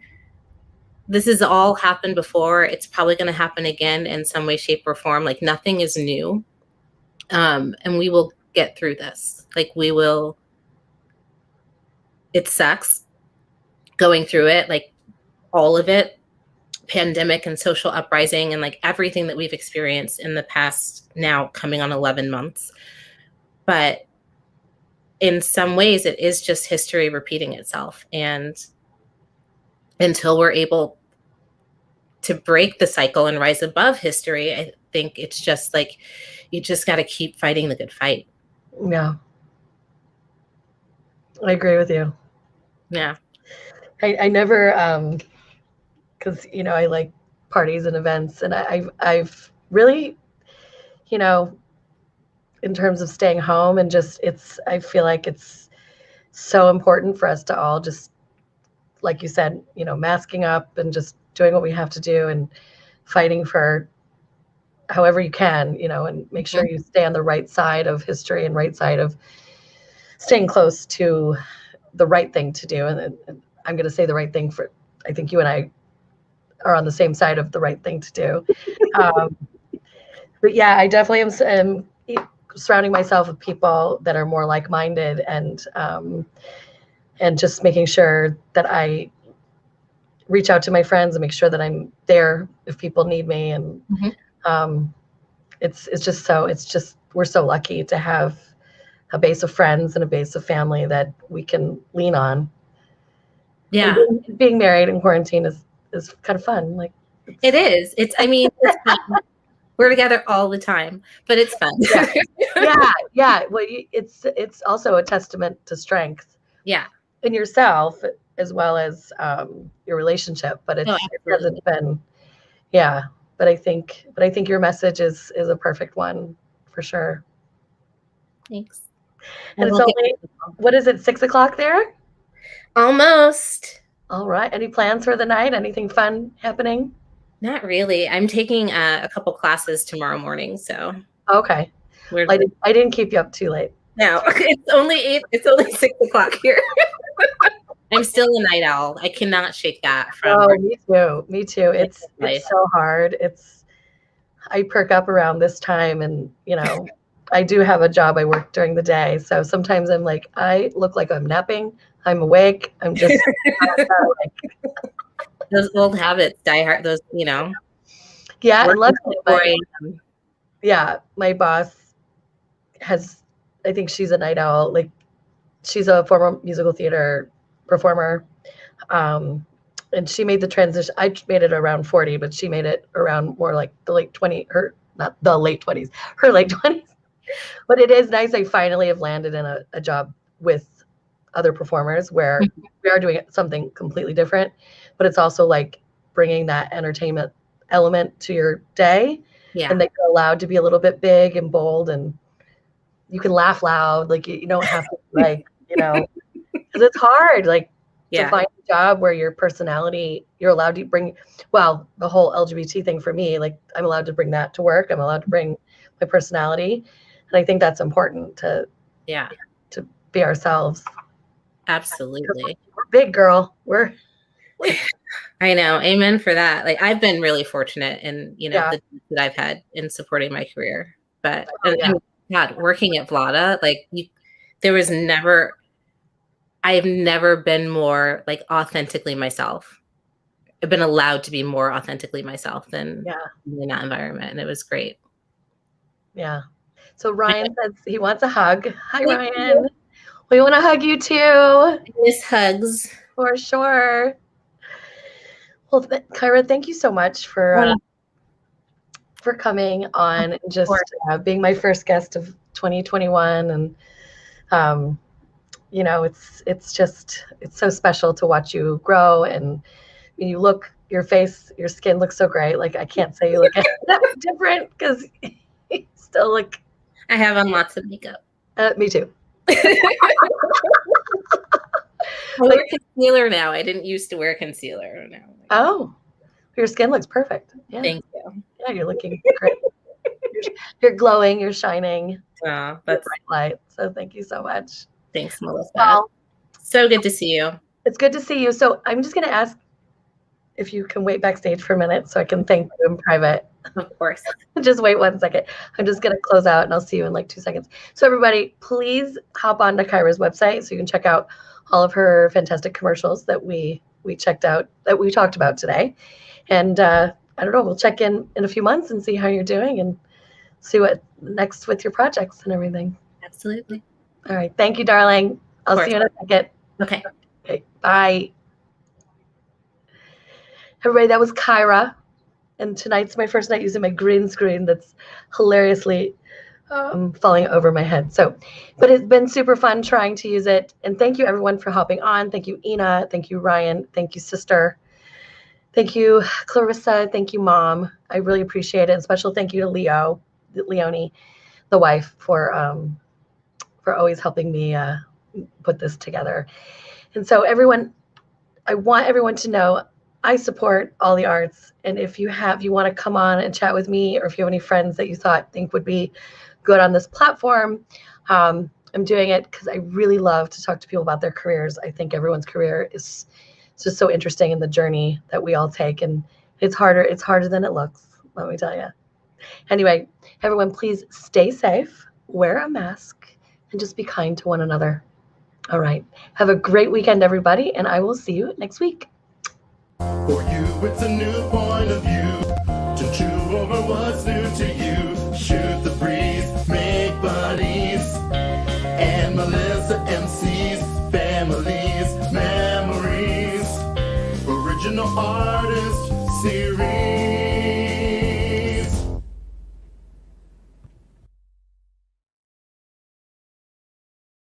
this has all happened before. It's probably going to happen again in some way, shape, or form. Like, nothing is new. And we will get through this. Like, we will. It sucks going through it, like all of it, pandemic and social uprising and like everything that we've experienced in the past, now coming on 11 months. But in some ways, it is just history repeating itself. And until we're able to break the cycle and rise above history, I think it's just like, you just got to keep fighting the good fight. Yeah. I agree with you. Yeah. I never, because, I like parties and events, and I've really, in terms of staying home and just, I feel like it's so important for us to all just, like you said, masking up and just doing what we have to do and fighting for however you can, and make sure you stay on the right side of history and right side of staying close to the right thing to do. And I'm going to say the right thing for, I think you and I are on the same side of the right thing to do. But yeah, I definitely am surrounding myself with people that are more like-minded, and just making sure that I reach out to my friends and make sure that I'm there if people need me. And we're so lucky to have a base of friends and a base of family that we can lean on. Yeah. And being married in quarantine is kind of fun. Like, it is. It's fun. We're together all the time, but it's fun. Yeah. Well, it's also a testament to strength. Yeah. In yourself as well as your relationship, but it hasn't been. Yeah. But I think your message is a perfect one for sure. Thanks. And it's only, what is it, 6:00 there? Almost. All right. Any plans for the night? Anything fun happening? Not really. I'm taking a couple classes tomorrow morning, so. Okay. I didn't keep you up too late. No, it's only 6:00 here. I'm still a night owl. I cannot shake that from. Oh, me too. It's so hard. I perk up around this time, and I do have a job. I work during the day. So sometimes I'm like, I look like I'm napping. I'm awake. I'm just like, those old habits die hard. Those, you know. Yeah, and luckily, my my boss has, I think she's a night owl. Like, she's a former musical theater performer, and she made the transition. I made it around 40, but she made it around more like the late 20s. Not the late 20s, her late 20s. But it is nice. I finally have landed in a job with other performers where we are doing something completely different, but it's also like bringing that entertainment element to your day. Yeah. And that you're allowed to be a little bit big and bold, and you can laugh loud. Like, you don't have to, like, because it's hard, like, to find a job where your personality, you're allowed to bring, well, the whole LGBT thing for me, like, I'm allowed to bring that to work. I'm allowed to bring my personality. And I think that's important to be ourselves. Absolutely. We're big, girl. I know. Amen for that. Like, I've been really fortunate in, the that I've had in supporting my career. But God, working at Vlada, like, I have never been more like authentically myself. I've been allowed to be more authentically myself than in that environment. And it was great. Yeah. So Ryan says he wants a hug. Hi, Ryan. We want to hug you too. Miss hugs. For sure. Well, Kyra, thank you so much for coming on and just being my first guest of 2021. And, it's so special to watch you grow. And you look, your skin looks so great. Like, I can't say you look different because you still look. I have on lots of makeup. Me too. I wear concealer now. I didn't used to wear concealer. No. Oh, your skin looks perfect. Yeah. Thank you. Yeah, you're looking great. You're glowing. You're shining. Oh, that's bright light. So thank you so much. Thanks, Melissa. Well, so good to see you. It's good to see you. So I'm just going to ask if you can wait backstage for a minute so I can thank you in private. Of course. Just wait 1 second. I'm just going to close out and I'll see you in like 2 seconds. So everybody, please hop on to Kyra's website so you can check out all of her fantastic commercials that we checked out, that we talked about today. And I don't know, we'll check in a few months and see how you're doing and see what next with your projects and everything. Absolutely. All right. Thank you, darling. I'll see you in a second. Okay. Bye. Everybody, that was Kyra. And tonight's my first night using my green screen that's hilariously falling over my head. But it's been super fun trying to use it. And thank you, everyone, for hopping on. Thank you, Ina. Thank you, Ryan. Thank you, sister. Thank you, Clarissa. Thank you, Mom. I really appreciate it. And special thank you to Leonie, the wife, for always helping me put this together. And so everyone, I want everyone to know I support all the arts. And if you want to come on and chat with me, or if you have any friends that you think would be good on this platform, I'm doing it because I really love to talk to people about their careers. I think everyone's career is just so interesting in the journey that we all take. And it's harder than it looks, let me tell you. Anyway, everyone, please stay safe, wear a mask, and just be kind to one another. All right. Have a great weekend, everybody, and I will see you next week. For you, it's a new point of view to chew over what's new to you. Shoot the breeze, make buddies, and Melissa MC's families, memories. Original artist.